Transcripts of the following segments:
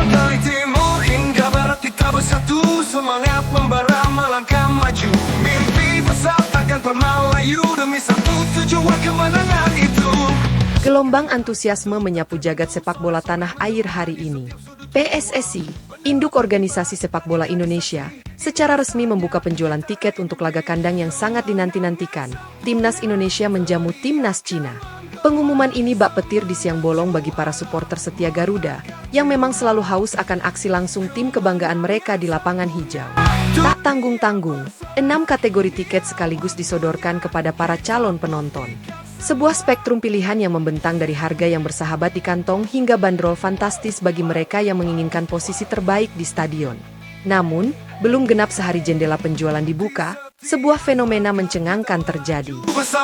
Dari timur hingga barat kita bersatu, semangat membara melangkah maju. Mimpi besar takkan pernah layu demi satu tujuan kemenangan itu. Gelombang antusiasme menyapu jagat sepak bola tanah air hari ini. PSSI, induk organisasi sepak bola Indonesia, secara resmi membuka penjualan tiket untuk laga kandang yang sangat dinanti-nantikan. Timnas Indonesia menjamu Timnas Cina. Pengumuman ini bak petir di siang bolong bagi para supporter setia Garuda, yang memang selalu haus akan aksi langsung tim kebanggaan mereka di lapangan hijau. Tak tanggung-tanggung, 6 kategori tiket sekaligus disodorkan kepada para calon penonton. Sebuah spektrum pilihan yang membentang dari harga yang bersahabat di kantong hingga bandrol fantastis bagi mereka yang menginginkan posisi terbaik di stadion. Namun, belum genap sehari jendela penjualan dibuka, sebuah fenomena mencengangkan terjadi.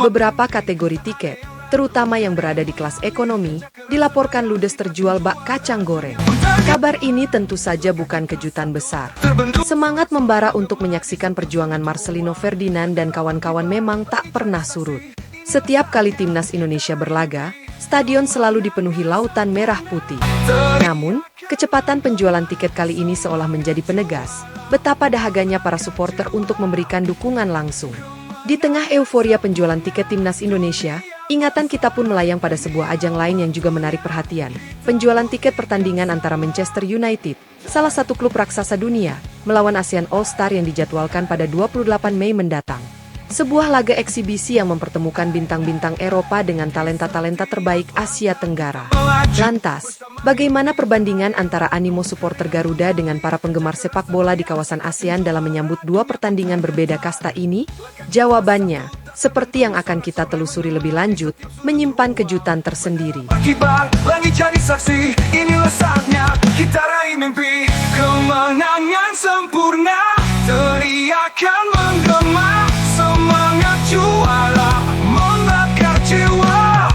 Beberapa kategori tiket, terutama yang berada di kelas ekonomi, dilaporkan ludes terjual bak kacang goreng. Kabar ini tentu saja bukan kejutan besar. Semangat membara untuk menyaksikan perjuangan Marcelino Ferdinand dan kawan-kawan memang tak pernah surut. Setiap kali Timnas Indonesia berlaga, stadion selalu dipenuhi lautan merah putih. Namun, kecepatan penjualan tiket kali ini seolah menjadi penegas betapa dahaganya para supporter untuk memberikan dukungan langsung. Di tengah euforia penjualan tiket Timnas Indonesia, ingatan kita pun melayang pada sebuah ajang lain yang juga menarik perhatian. Penjualan tiket pertandingan antara Manchester United, salah satu klub raksasa dunia, melawan ASEAN All-Star yang dijadwalkan pada 28 Mei mendatang. Sebuah laga eksibisi yang mempertemukan bintang-bintang Eropa dengan talenta-talenta terbaik Asia Tenggara. Lantas, bagaimana perbandingan antara animo supporter Garuda dengan para penggemar sepak bola di kawasan ASEAN dalam menyambut dua pertandingan berbeda kasta ini? Jawabannya, seperti yang akan kita telusuri lebih lanjut, menyimpan kejutan tersendiri. Akibat langit jadi saksi, inilah saatnya kita raih mimpi. Kemenangan sempurna, teriakan menggema. Semangat juara membakar jiwa.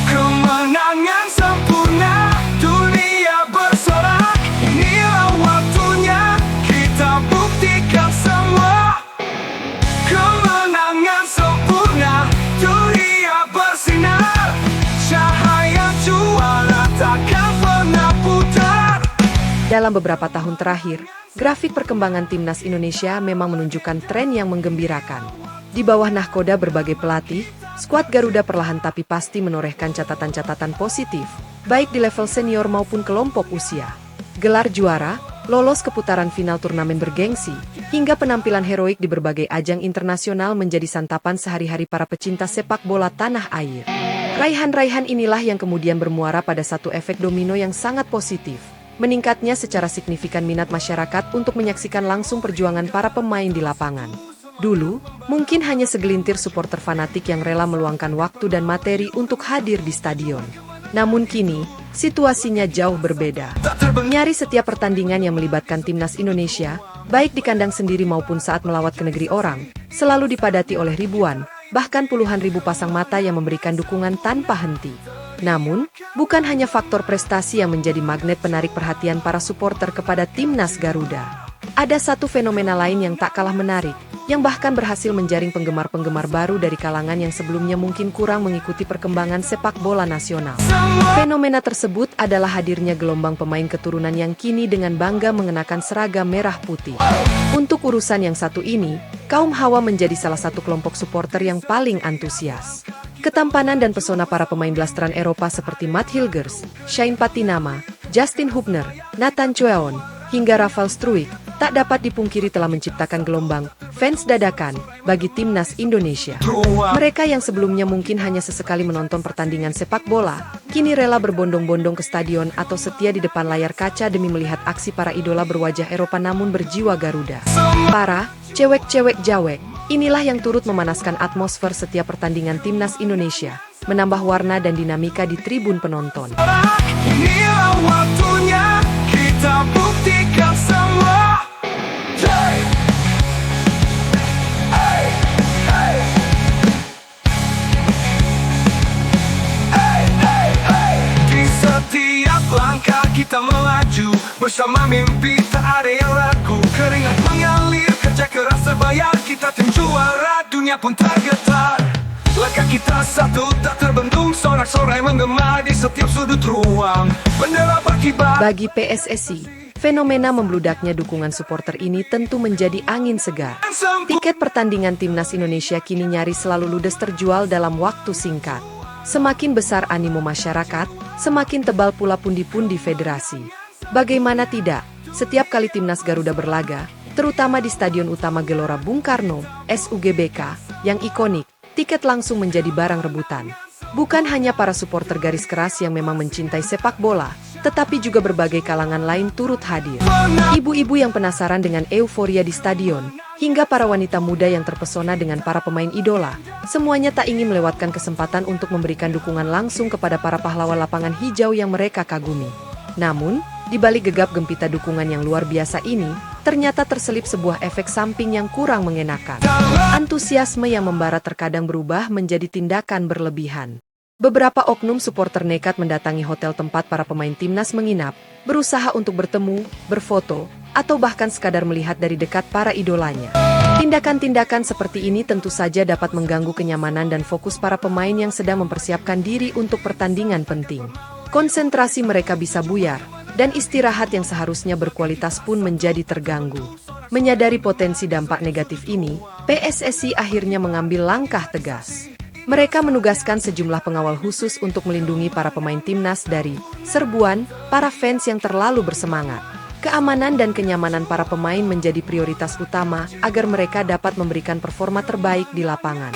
Kemenangan sempurna, dunia bersorak. Inilah waktunya kita buktikan semua. Kemenangan sempurna, dunia bersinar. Cahaya juara takkan pernah putar. Dalam beberapa tahun terakhir, grafik perkembangan Timnas Indonesia memang menunjukkan tren yang menggembirakan. Di bawah nahkoda berbagai pelatih, skuad Garuda perlahan tapi pasti menorehkan catatan-catatan positif, baik di level senior maupun kelompok usia. Gelar juara, lolos ke putaran final turnamen bergengsi, hingga penampilan heroik di berbagai ajang internasional menjadi santapan sehari-hari para pecinta sepak bola tanah air. Raihan-raihan inilah yang kemudian bermuara pada satu efek domino yang sangat positif. Meningkatnya secara signifikan minat masyarakat untuk menyaksikan langsung perjuangan para pemain di lapangan. Dulu, mungkin hanya segelintir supporter fanatik yang rela meluangkan waktu dan materi untuk hadir di stadion. Namun kini, situasinya jauh berbeda. Nyaris setiap pertandingan yang melibatkan Timnas Indonesia, baik di kandang sendiri maupun saat melawat ke negeri orang, selalu dipadati oleh ribuan, bahkan puluhan ribu pasang mata yang memberikan dukungan tanpa henti. Namun, bukan hanya faktor prestasi yang menjadi magnet penarik perhatian para supporter kepada Timnas Garuda. Ada satu fenomena lain yang tak kalah menarik, yang bahkan berhasil menjaring penggemar-penggemar baru dari kalangan yang sebelumnya mungkin kurang mengikuti perkembangan sepak bola nasional. Fenomena tersebut adalah hadirnya gelombang pemain keturunan yang kini dengan bangga mengenakan seragam merah putih. Untuk urusan yang satu ini, kaum Hawa menjadi salah satu kelompok supporter yang paling antusias. Ketampanan dan pesona para pemain blasteran Eropa seperti Matt Hilgers, Shane Patinama, Justin Hubner, Nathan Chueon, hingga Rafael Struijk, tak dapat dipungkiri telah menciptakan gelombang fans dadakan bagi Timnas Indonesia. Mereka yang sebelumnya mungkin hanya sesekali menonton pertandingan sepak bola, kini rela berbondong-bondong ke stadion atau setia di depan layar kaca demi melihat aksi para idola berwajah Eropa namun berjiwa Garuda. Para cewek-cewek jawek, inilah yang turut memanaskan atmosfer setiap pertandingan Timnas Indonesia, menambah warna dan dinamika di tribun penonton. Inilah waktunya kita buktikan semua. Di setiap langkah kita melaju, bersama mimpi tak ada yang ragu. Keringat mengalir, kerja keras terbayar, kita tim juara. dunia pun tergetar. Langkah kita satu tak terbendung, sorak-sorai menggema di setiap sudut ruang. Bendera berkibar. Bagi PSSI, fenomena membludaknya dukungan supporter ini tentu menjadi angin segar. Tiket pertandingan timnas Indonesia kini nyaris selalu ludes terjual dalam waktu singkat. Semakin besar animo masyarakat, semakin tebal pula pundi-pundi federasi. Bagaimana tidak, setiap kali timnas Garuda berlaga, terutama di Stadion Utama Gelora Bung Karno, SUGBK, yang ikonik, tiket langsung menjadi barang rebutan. Bukan hanya para supporter garis keras yang memang mencintai sepak bola, tetapi juga berbagai kalangan lain turut hadir. Ibu-ibu yang penasaran dengan euforia di stadion, hingga para wanita muda yang terpesona dengan para pemain idola, semuanya tak ingin melewatkan kesempatan untuk memberikan dukungan langsung kepada para pahlawan lapangan hijau yang mereka kagumi. Namun, di balik gegap gempita dukungan yang luar biasa ini, ternyata terselip sebuah efek samping yang kurang mengenakan. Antusiasme yang membara terkadang berubah menjadi tindakan berlebihan. Beberapa oknum supporter nekat mendatangi hotel tempat para pemain timnas menginap, berusaha untuk bertemu, berfoto, atau bahkan sekadar melihat dari dekat para idolanya. Tindakan-tindakan seperti ini tentu saja dapat mengganggu kenyamanan dan fokus para pemain yang sedang mempersiapkan diri untuk pertandingan penting. Konsentrasi mereka bisa buyar, dan istirahat yang seharusnya berkualitas pun menjadi terganggu. Menyadari potensi dampak negatif ini, PSSI akhirnya mengambil langkah tegas. Mereka menugaskan sejumlah pengawal khusus untuk melindungi para pemain timnas dari serbuan para fans yang terlalu bersemangat. Keamanan dan kenyamanan para pemain menjadi prioritas utama agar mereka dapat memberikan performa terbaik di lapangan.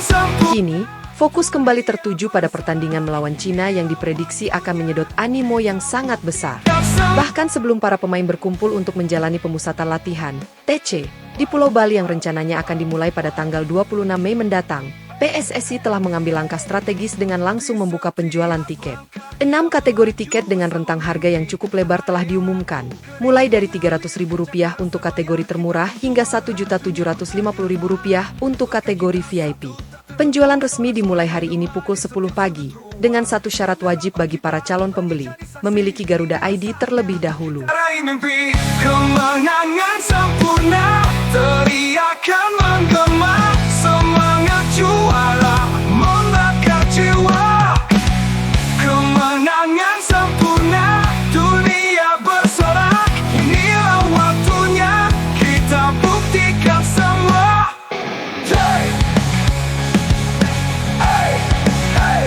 Kini, fokus kembali tertuju pada pertandingan melawan Cina yang diprediksi akan menyedot animo yang sangat besar. Bahkan sebelum para pemain berkumpul untuk menjalani pemusatan latihan, TC, di Pulau Bali yang rencananya akan dimulai pada tanggal 26 Mei mendatang, PSSI telah mengambil langkah strategis dengan langsung membuka penjualan tiket. 6 kategori tiket dengan rentang harga yang cukup lebar telah diumumkan, mulai dari Rp300.000 untuk kategori termurah hingga Rp1.750.000 untuk kategori VIP. Penjualan resmi dimulai hari ini pukul 10 pagi, dengan satu syarat wajib bagi para calon pembeli, memiliki Garuda ID terlebih dahulu. Raih mimpi, kemenangan sempurna, teriakan menggema, semangat juara, membakar jiwa. Kemenangan sempurna, dunia bersorak, inilah waktunya, kita buktikan semua. Hey! Hey! Hey!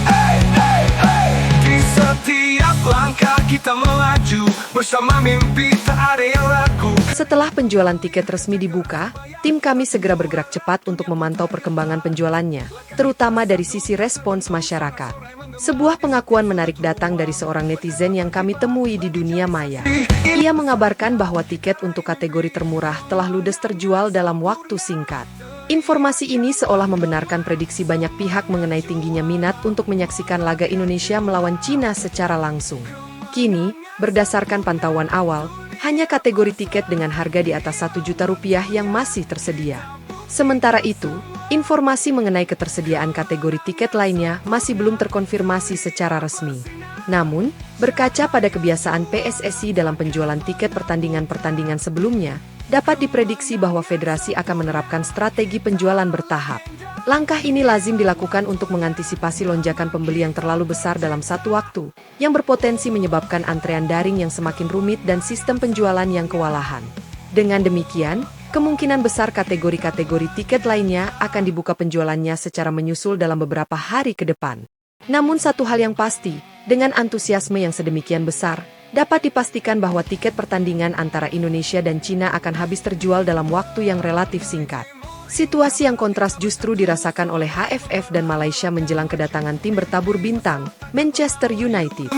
Hey! Hey! Hey! Di setiap langkah kita melaju, bersama mimpi tak ada yang ragu. Setelah penjualan tiket resmi dibuka, tim kami segera bergerak cepat untuk memantau perkembangan penjualannya, terutama dari sisi respons masyarakat. Sebuah pengakuan menarik datang dari seorang netizen yang kami temui di dunia maya. Ia mengabarkan bahwa tiket untuk kategori termurah telah ludes terjual dalam waktu singkat. Informasi ini seolah membenarkan prediksi banyak pihak mengenai tingginya minat untuk menyaksikan laga Indonesia melawan Cina secara langsung. Kini, berdasarkan pantauan awal, hanya kategori tiket dengan harga di atas Rp1 juta yang masih tersedia. Sementara itu, informasi mengenai ketersediaan kategori tiket lainnya masih belum terkonfirmasi secara resmi. Namun, berkaca pada kebiasaan PSSI dalam penjualan tiket pertandingan-pertandingan sebelumnya, dapat diprediksi bahwa federasi akan menerapkan strategi penjualan bertahap. Langkah ini lazim dilakukan untuk mengantisipasi lonjakan pembeli yang terlalu besar dalam satu waktu, yang berpotensi menyebabkan antrean daring yang semakin rumit dan sistem penjualan yang kewalahan. Dengan demikian, kemungkinan besar kategori-kategori tiket lainnya akan dibuka penjualannya secara menyusul dalam beberapa hari ke depan. Namun satu hal yang pasti, dengan antusiasme yang sedemikian besar, dapat dipastikan bahwa tiket pertandingan antara Indonesia dan Cina akan habis terjual dalam waktu yang relatif singkat. Situasi yang kontras justru dirasakan oleh HFF dan Malaysia menjelang kedatangan tim bertabur bintang, Manchester United.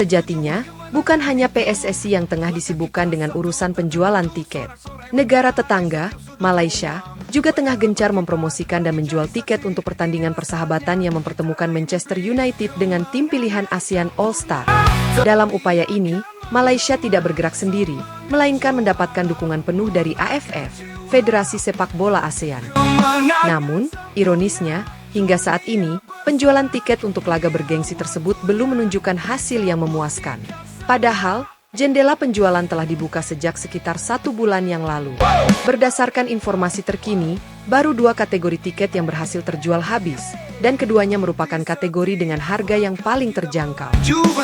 Sejatinya, bukan hanya PSSI yang tengah disibukkan dengan urusan penjualan tiket. Negara tetangga, Malaysia, juga tengah gencar mempromosikan dan menjual tiket untuk pertandingan persahabatan yang mempertemukan Manchester United dengan tim pilihan ASEAN All-Star. Dalam upaya ini, Malaysia tidak bergerak sendiri, melainkan mendapatkan dukungan penuh dari AFF, Federasi Sepak Bola ASEAN. Namun, ironisnya, hingga saat ini, penjualan tiket untuk laga bergengsi tersebut belum menunjukkan hasil yang memuaskan. Padahal, Jendela penjualan telah dibuka sejak sekitar 1 bulan yang lalu. Berdasarkan informasi terkini, baru 2 kategori tiket yang berhasil terjual habis, dan keduanya merupakan kategori dengan harga yang paling terjangkau.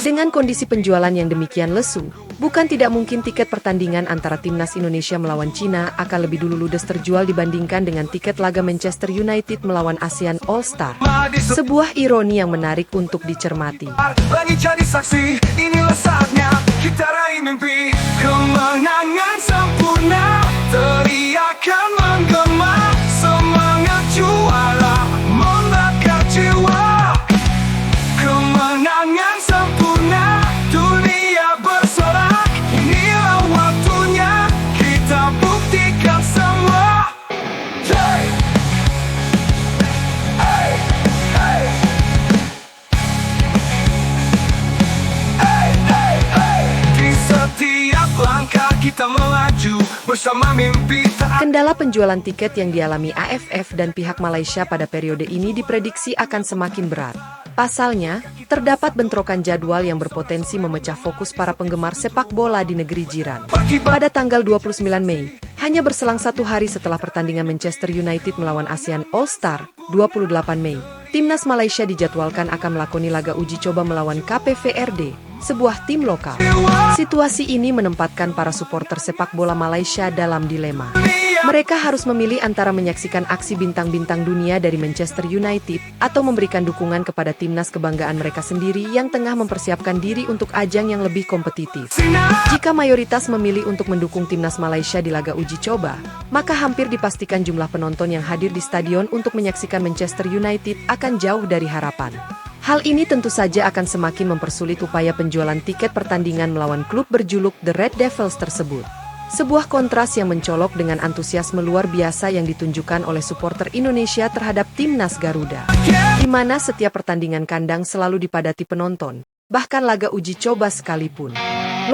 Dengan kondisi penjualan yang demikian lesu, bukan tidak mungkin tiket pertandingan antara timnas Indonesia melawan Cina akan lebih dulu ludes terjual dibandingkan dengan tiket laga Manchester United melawan ASEAN All Star. Sebuah ironi yang menarik untuk dicermati. Lagi jadi saksi, inilah saatnya kita raih mimpi kemenangan sempurna, teriakan menggema, semangat juara membakar jiwa. Kemenangan sempurna, dunia bersorak, inilah waktunya kita buktikan semua. Hey! Hey! Hey! Di setiap langkah kita melaju bersama mimpi tak. Kendala penjualan tiket yang dialami AFF dan pihak Malaysia pada periode ini diprediksi akan semakin berat. Pasalnya, terdapat bentrokan jadwal yang berpotensi memecah fokus para penggemar sepak bola di negeri jiran. Pada tanggal 29 Mei, hanya berselang 1 hari setelah pertandingan Manchester United melawan ASEAN All Star, 28 Mei, timnas Malaysia dijadwalkan akan melakoni laga uji coba melawan KPVRD, sebuah tim lokal. Situasi ini menempatkan para supporter sepak bola Malaysia dalam dilema. Mereka harus memilih antara menyaksikan aksi bintang-bintang dunia dari Manchester United atau memberikan dukungan kepada timnas kebanggaan mereka sendiri yang tengah mempersiapkan diri untuk ajang yang lebih kompetitif. Jika mayoritas memilih untuk mendukung timnas Malaysia di laga uji coba, maka hampir dipastikan jumlah penonton yang hadir di stadion untuk menyaksikan Manchester United akan jauh dari harapan. Hal ini tentu saja akan semakin mempersulit upaya penjualan tiket pertandingan melawan klub berjuluk The Red Devils tersebut. Sebuah kontras yang mencolok dengan antusiasme luar biasa yang ditunjukkan oleh supporter Indonesia terhadap timnas Garuda, di mana setiap pertandingan kandang selalu dipadati penonton, bahkan laga uji coba sekalipun.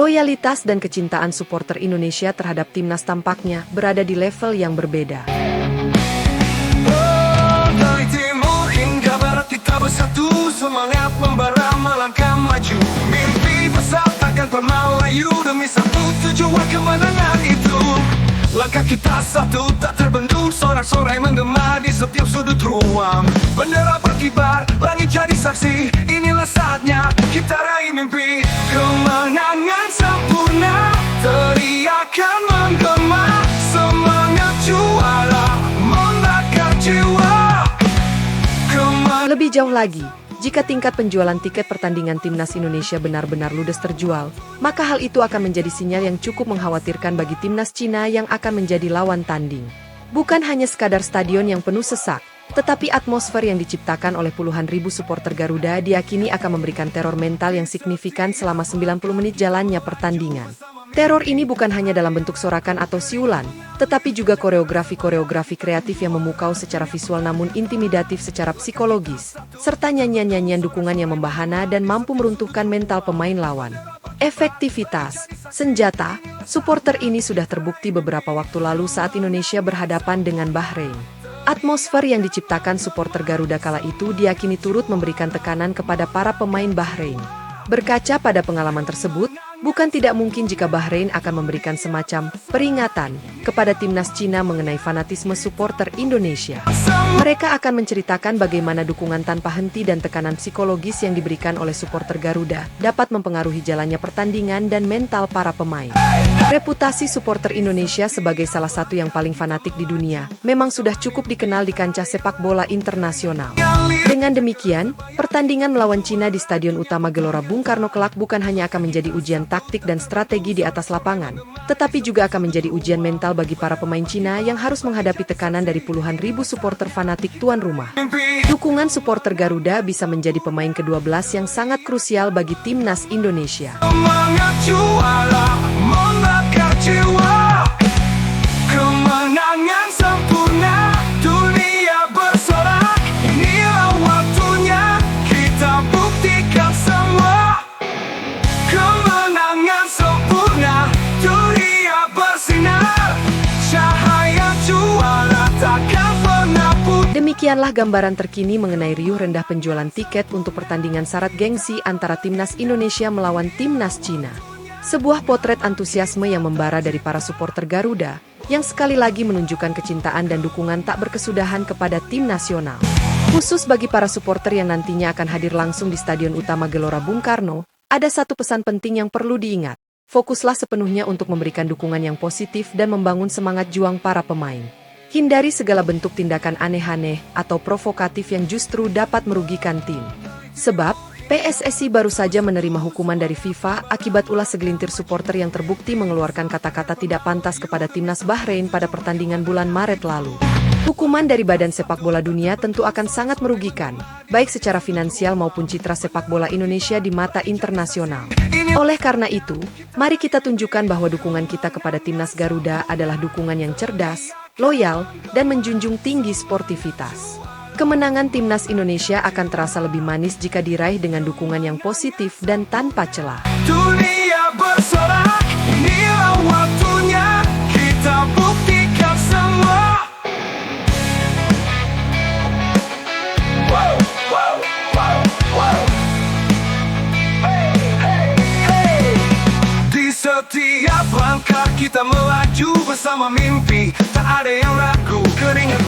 Loyalitas dan kecintaan supporter Indonesia terhadap timnas tampaknya berada di level yang berbeda. Dari timur hingga barat kita bersatu, semangat membara melangkah maju. Mimpi besar takkan pernah layu demi satu tujuan kemenangan itu. Langkah kita satu tak terbendung, sorak-sorai menggema di setiap sudut ruang. Bendera berkibar, langit jadi saksi, inilah saatnya kita raih mimpi kemenangan sempurna, teriakan menggema, semangat juara membakar jiwa. Lebih jauh lagi, jika tingkat penjualan tiket pertandingan timnas Indonesia benar-benar ludes terjual, maka hal itu akan menjadi sinyal yang cukup mengkhawatirkan bagi timnas Cina yang akan menjadi lawan tanding. Bukan hanya sekadar stadion yang penuh sesak, tetapi atmosfer yang diciptakan oleh puluhan ribu supporter Garuda diakini akan memberikan teror mental yang signifikan selama 90 menit jalannya pertandingan. Teror ini bukan hanya dalam bentuk sorakan atau siulan, tetapi juga koreografi kreatif yang memukau secara visual namun intimidatif secara psikologis, serta nyanyian-nyanyian dukungan yang membahana dan mampu meruntuhkan mental pemain lawan. Efektivitas, senjata, supporter ini sudah terbukti beberapa waktu lalu saat Indonesia berhadapan dengan Bahrain. Atmosfer yang diciptakan supporter Garuda kala itu diyakini turut memberikan tekanan kepada para pemain Bahrain. Berkaca pada pengalaman tersebut, bukan tidak mungkin jika Bahrain akan memberikan semacam peringatan kepada timnas Cina mengenai fanatisme supporter Indonesia. Mereka akan menceritakan bagaimana dukungan tanpa henti dan tekanan psikologis yang diberikan oleh supporter Garuda dapat mempengaruhi jalannya pertandingan dan mental para pemain. Reputasi supporter Indonesia sebagai salah satu yang paling fanatik di dunia memang sudah cukup dikenal di kancah sepak bola internasional. Dengan demikian, pertandingan melawan Cina di Stadion Utama Gelora Bung Karno kelak bukan hanya akan menjadi ujian taktik dan strategi di atas lapangan, tetapi juga akan menjadi ujian mental bagi para pemain Cina yang harus menghadapi tekanan dari puluhan ribu supporter fanatik tuan rumah. Dukungan supporter Garuda bisa menjadi pemain ke-12 yang sangat krusial bagi timnas Indonesia. Semangat juara membakar jiwa, kemenangan sempurna, dunia bersorak, inilah waktunya kita buktikan semua. Kemenangan sempurna, dunia bersinar, cahaya juara takkan pernah pudar. Demikianlah gambaran terkini mengenai riuh rendah penjualan tiket untuk pertandingan syarat gengsi antara timnas Indonesia melawan timnas Cina. Sebuah potret antusiasme yang membara dari para supporter Garuda, yang sekali lagi menunjukkan kecintaan dan dukungan tak berkesudahan kepada tim nasional. Khusus bagi para supporter yang nantinya akan hadir langsung di Stadion Utama Gelora Bung Karno, ada satu pesan penting yang perlu diingat. Fokuslah sepenuhnya untuk memberikan dukungan yang positif dan membangun semangat juang para pemain. Hindari segala bentuk tindakan aneh-aneh atau provokatif yang justru dapat merugikan tim. Sebab, PSSI baru saja menerima hukuman dari FIFA akibat ulah segelintir supporter yang terbukti mengeluarkan kata-kata tidak pantas kepada timnas Bahrain pada pertandingan bulan Maret lalu. Hukuman dari Badan Sepak Bola Dunia tentu akan sangat merugikan, baik secara finansial maupun citra sepak bola Indonesia di mata internasional. Oleh karena itu, mari kita tunjukkan bahwa dukungan kita kepada timnas Garuda adalah dukungan yang cerdas, loyal, dan menjunjung tinggi sportivitas. Kemenangan timnas Indonesia akan terasa lebih manis jika diraih dengan dukungan yang positif dan tanpa celah. Dunia bersorak, inilah waktunya kita buktikan semua. Wow, wow, wow, wow. Hey, hey, hey. Di setiap langkah kita melaju bersama mimpi, tak ada yang ragu. Keringat